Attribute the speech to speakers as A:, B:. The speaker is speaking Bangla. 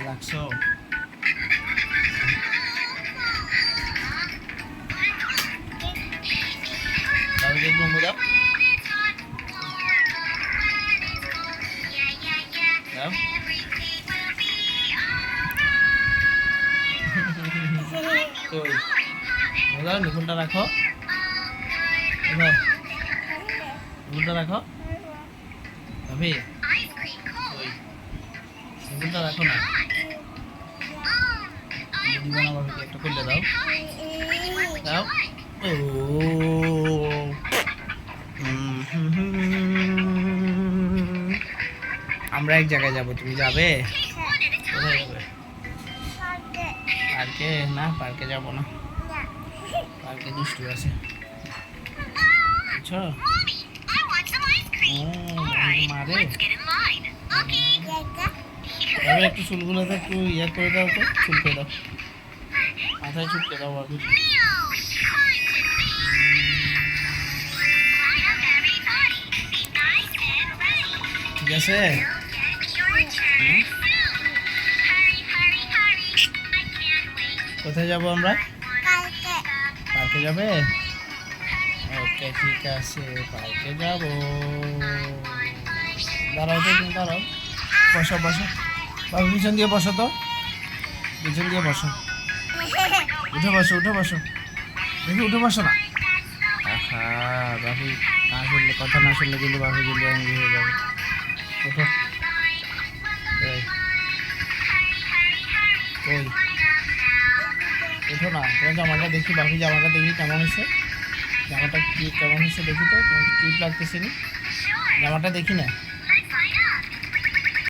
A: রাখছো তাহলে ঘুমো দাও দাও কই দাও নিকুলটা রাখো নিকুলটা রাখো ভাবি ওই নিকুলটা রাখো না দিবানা ভাবিকে একটা করলে দাও দাও ও আমরা এক জায়গায় যাব তুমি যাবে কোথায় যাবে পার্কে না পার্কে যাব না পার্কে দুষ্টু আছে বুঝছো মারে এবার একটু চুলগুলোতে একটু ইয়ে করে দাও তো চুলকে দাও মাথায় চুলকে দাও ভাবি ঠিক আছে কোথায় যাবো আমরা পার্কে যাবে ওকে ঠিক আছে পার্কে যাবো দাঁড়াও তো তুমি দাঁড়াও বসো বসো বাবু পিছন দিয়ে বসো তো পিছন দিয়ে বসো উঠে বসো দেখি উঠে বসো না আহা বাবু না শুনলে কথা না শুনলে কিন্তু বাবু কিন্তু অ্যাঙ্গি হয়ে যাবে উঠো কই উঠো না তোমার জামাটা দেখি বাবু জামাটা দেখি কেমন হয়েছে জামাটা কি কেমন হয়েছে দেখি তো তোমার কিউট লাগতেছে নি জামাটা দেখি না